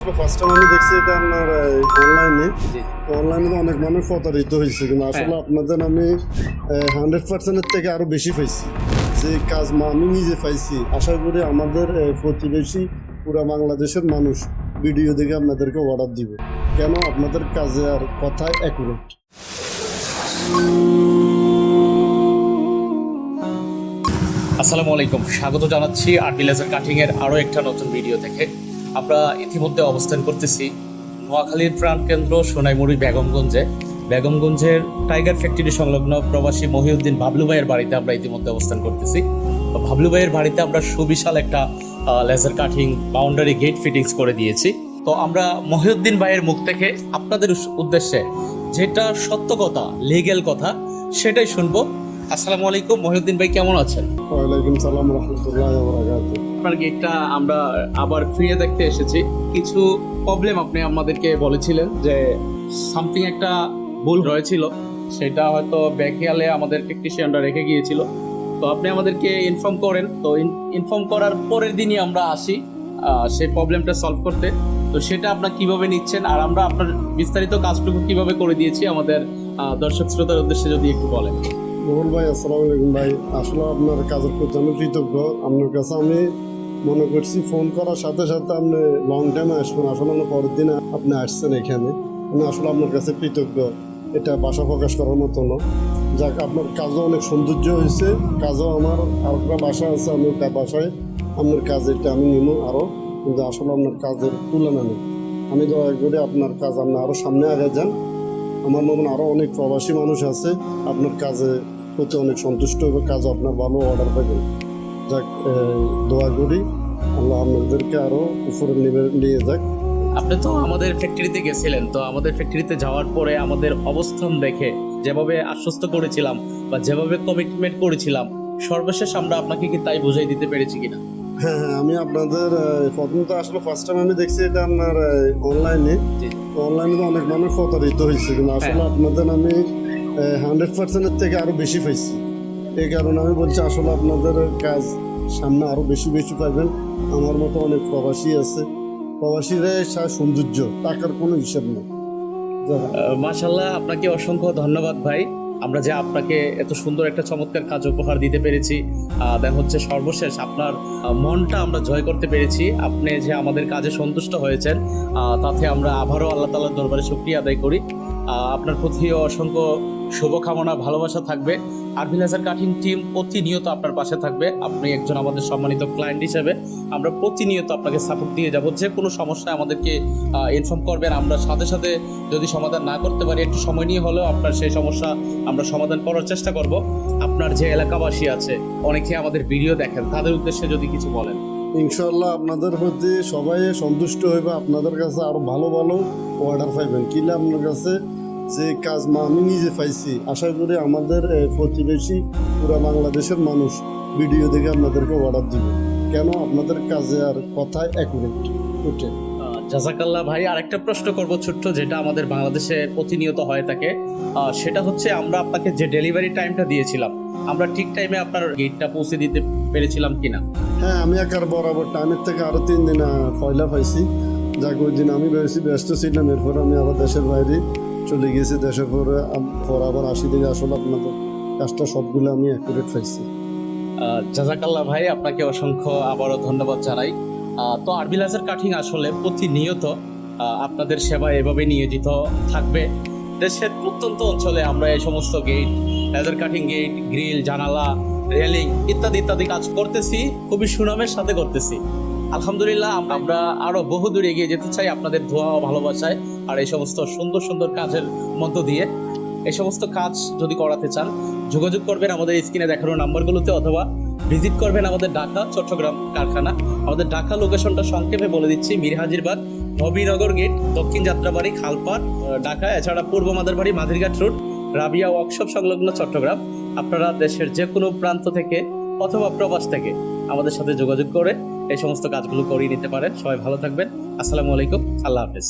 First time আমি দেখছি এটা আপনার অনলাইনে। অনলাইনে অনেক মানুষ প্রতারিত হয়েছে, কিন্তু আসলে আপনাদের আমি 100%-এর থেকে আরো বেশি পাইছি। যে কাজ আমি নিজে পাইছি, আশা করি আমাদের প্রতিবেশী পুরা বাংলাদেশের মানুষ ভিডিও দেখে আপনাদেরকে অর্ডার দিবে। কেন আপনাদের কাজে আর কথায় অ্যাকুরেট। আসসালামু আলাইকুম, স্বাগত জানাচ্ছি আরবি লেজার কাটিং এর আরো একটা নতুন ভিডিও থেকে। আমরা ইতিমধ্যে অবস্থান করতেছি নোয়াখালীর প্রাণকেন্দ্র সোনাইমুড়ি বেগমগঞ্জের টাইগার ফ্যাক্টরি সংলগ্ন প্রবাসী মহিউদ্দিন বাবলু ভাইয়ের বাড়িতে আমরা ইতিমধ্যে অবস্থান করতেছি। বাবলু ভাইয়ের বাড়িতে আমরা সুবিশাল একটা laser cutting boundary gate fittings করে দিয়েছি। তো আমরা মহিউদ্দিন ভাইয়ের মুখ থেকে আপনাদের উদ্দেশ্যে যেটা সত্য কথা, লিগ্যাল কথা, সেটাই শুনবো। আসসালামু আলাইকুম মহিউদ্দিন ভাই, কেমন আছেন? ওয়ালাইকুম সালাম রাহমাতুল্লাহি ওয়া বারাকাতুহু। আপনার গেটটা আমরা আবার ফিরে দেখতে এসেছি। কিছু প্রবলেম আপনি আমাদেরকে বলেছিলেন যে সামথিং একটা ভুল রয়েছিল, সেটা হয়তো বেখেয়ালে আমাদের টেকনিশিয়ানরা রেখে গিয়েছিল। তো আপনি আমাদেরকে ইনফর্ম করেন। তো ইনফর্ম করার পরের দিনই আমরা আসি সেই প্রবলেমটা সলভ করতে। তো সেটা আপনারা কিভাবে নিচ্ছেন আর আমরা আপনার বিস্তারিত কাজটুকু কিভাবে করে দিয়েছি আমাদের দর্শক শ্রোতার উদ্দেশ্যে যদি একটু বলেন। মোহন ভাই, আসসালামু আলাইকুম ভাই। আসলে আপনার কাজের প্রতি আমি কৃতজ্ঞ। আপনার কাছে আমি মনে করছি ফোন করার সাথে সাথে আপনি লং টাইমে আসবেন, আসলে আমার পরের দিন আপনি আসছেন এখানে। আমি আসলে আপনার কাছে কৃতজ্ঞ, এটা ভাষা প্রকাশ করার মতো না। যাক, আপনার কাজও অনেক সৌন্দর্য হয়েছে। কাজও আমার আর একটা বাসা আছে, আমি বাসায় আপনার কাজ এটা আমি নিব আরও, কিন্তু আসলে আপনার কাজের তুলনা নেই। আমি দয়া করে আপনার কাজ আপনি আরও সামনে আগে যান। আমার মতন আরও অনেক প্রবাসী মানুষ আছে, আপনার কাজে প্রতি অনেক সন্তুষ্ট হবে, কাজ আপনার ভালো অর্ডার পাবেন। যাক, দোয়া করি আল্লাহ আপনাদেরকে আরও উপরে নিয়ে যাক। আপনি তো আমাদের ফ্যাক্টরিতে গেছিলেন, তো আমাদের ফ্যাক্টরিতে যাওয়ার পরে আমাদের অবস্থান দেখে যেভাবে আশ্বস্ত করেছিলাম বা যেভাবে কমিটমেন্ট করেছিলাম, সর্বশেষ আমরা আপনাকে কি তাই বুঝাই দিতে পেরেছি কিনা? হ্যাঁ, আমি আপনাদের প্রথম তো আসলে ফার্স্ট টাইম আমি দেখছি এটা আপনার অনলাইনে। অনলাইনে অনেক মানুষ প্রতারিত হয়েছে, কিন্তু আসলে আপনাদের আমি 100%-এর থেকে আরো বেশি পাইছি। এই কারণে আমি বলছি আসলে আপনাদের কাজ সামনে আরো বেশি পাইবেন। আমার মতো অনেক প্রবাসী আছে, প্রবাসীরা সৌন্দর্য, টাকার কোনো হিসাব নেই। মাশাআল্লাহ, আপনাকে অসংখ্য ধন্যবাদ ভাই। আমরা যে আপনাকে এত সুন্দর একটা চমৎকার কাজ উপহার দিতে পেরেছি, দেন হচ্ছে সর্বশেষ আপনার মনটা আমরা জয় করতে পেরেছি। আপনি যে আমাদের কাজে সন্তুষ্ট হয়েছেন, তাতে আমরা আবারও আল্লাহ তাআলার দরবারে শুকরিয়া আদায় করি। আপনার প্রতি অসংখ্য শুভকামনা, ভালোবাসা থাকবে। আরবি লেজার কাটিং টিম প্রতিনিয়ত আপনার পাশে থাকবে। আপনি একজন আমাদের সম্মানিত ক্লায়েন্ট হিসেবে আমরা প্রতিনিয়ত আপনাকে সাপোর্ট দিয়ে যাব। যে কোনো সমস্যায় আমাদেরকে ইনফর্ম করবেন, আমরা সাথে সাথে যদি সমাধান না করতে পারি, একটু সময় নিয়ে হলেও আপনার সেই সমস্যা আমরা সমাধান করার চেষ্টা করব। আপনার যে এলাকাবাসী আছে, অনেকে আমাদের ভিডিও দেখেন, তাদের উদ্দেশ্যে যদি কিছু বলেন। ইনশাল্লাহ আপনাদের প্রতি সবাই সন্তুষ্ট হইবে, আপনাদের কাছে আরো ভালো ভালো অর্ডার পাইবেন। কিনা আপনার কাছে যে কাজ আমি নিজে পাইছি, আশা করি আমাদের প্রতিবেশী পুরা বাংলাদেশের মানুষ ভিডিও দেখে আপনাদেরকে অর্ডার দিবে। কেন আপনাদের কাজে আর কথায় অ্যাকুরেট। জাজাকাল্লাহ ভাই, আরেকটা প্রশ্ন করব ছোট্ট, যেটা আমাদের বাংলাদেশে প্রতিনিয়ত হয়ে থাকে। সেটা হচ্ছে আমরা আপনাকে যে ডেলিভারি টাইমটা দিয়েছিলাম, আমরা ঠিক টাইমে আপনার গেটটা পৌঁছে দিতে পেরেছিলাম কিনা? হ্যাঁ, আমি একার বরাবর টাইমের থেকে আরো 3 দিন পয়লা পাইছি। যাক, ওই দিন আমি ব্যস্ত ছিলাম, এরপর আমি আবার দেশের বাইরে চলে গেছি। দেশের পরে আবার আসি দিকে আসলে আপনাদের কাজটা সবগুলো আমি অ্যাকুরেট পাইছি। জাজাকাল্লাহ ভাই, আপনাকে অসংখ্য আবারও ধন্যবাদ জানাই। তো আরবি লেজার কাটিং আসলে প্রতিনিয়ত আপনাদের সেবা এভাবে নিয়োজিত থাকবে। দেশের প্রত্যন্ত অঞ্চলে আমরা এই সমস্ত gate, laser cutting gate, grill, জানালা, রেলিং ইত্যাদি ইত্যাদি কাজ করতেছি, খুবই সুনামের সাথে করতেছি। আলহামদুলিল্লাহ, আমরা আরো বহু দূর এগিয়ে যেতে চাই আপনাদের দোয়া ও ভালোবাসায়। আর এই সমস্ত সুন্দর সুন্দর কাজের মধ্য দিয়ে এই সমস্ত কাজ যদি করাতে চান, যোগাযোগ করবেন আমাদের স্ক্রিনে দেখানো নাম্বারগুলোতে, অথবা ভিজিট করবেন আমাদের ঢাকা চট্টগ্রাম কারখানা। আমাদের ঢাকা লোকেশনটা সংক্ষেপে বলে দিচ্ছি: মীরহাজিরবাগ, নবীনগর গেট, দক্ষিণ যাত্রাবাড়ি, খালপাড়, ঢাকা। এছাড়া পূর্ব মাদারবাড়ি, মাঝিরঘাট রোড, রাবিয়া ওয়ার্কশপ সংলগ্ন চট্টগ্রাম। আপনারা দেশের যে কোনো প্রান্ত থেকে অথবা প্রবাস থেকে আমাদের সাথে যোগাযোগ করে এই সমস্ত কাজগুলো করিয়ে নিতে পারেন। সবাই ভালো থাকবেন। আসসালামু আলাইকুম, আল্লাহ হাফেজ।